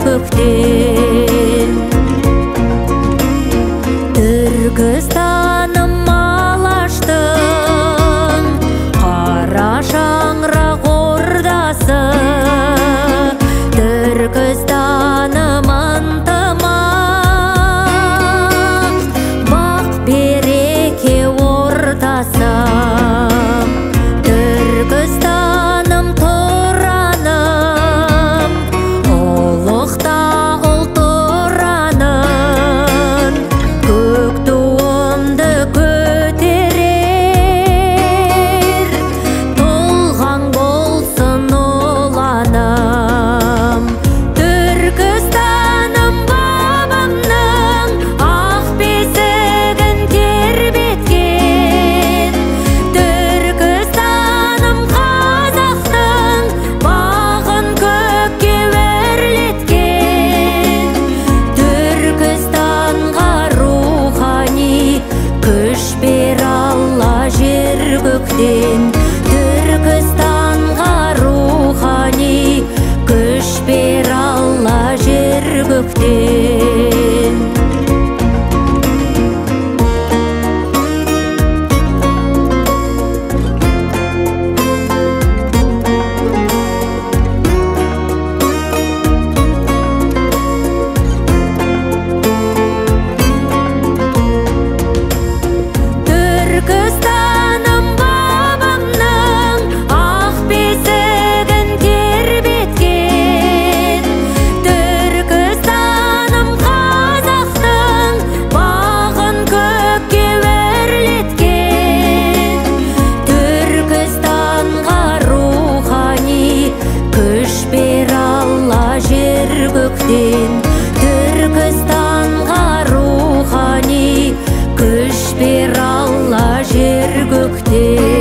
көктен. Түркістаным Алаштың қара шаңырақ ордасы, Түркістаным ынтымақ, бақ береке ортасы. Түркістаным тұраным, ұлықта ұлт ұранын, көк туымды көтерер, толғаң болсын ұланым. Түркістаным бабамның ақ бесігін тербеткен, Түркістаным қазақтың бағын көкке өрлеткен. Түркістанға рухани күш бер Алла жер көктен. Түркістанға рухани күш бер Алла жер көктен. Түркістаным бабамның ақ бесігін тербеткен, Түркістаным қазақтың бағын көкке өрлеткен. Түркістанға рухани күш бер Алла жер көктен. Түркістанға рухани күш бер Алла жер көктен.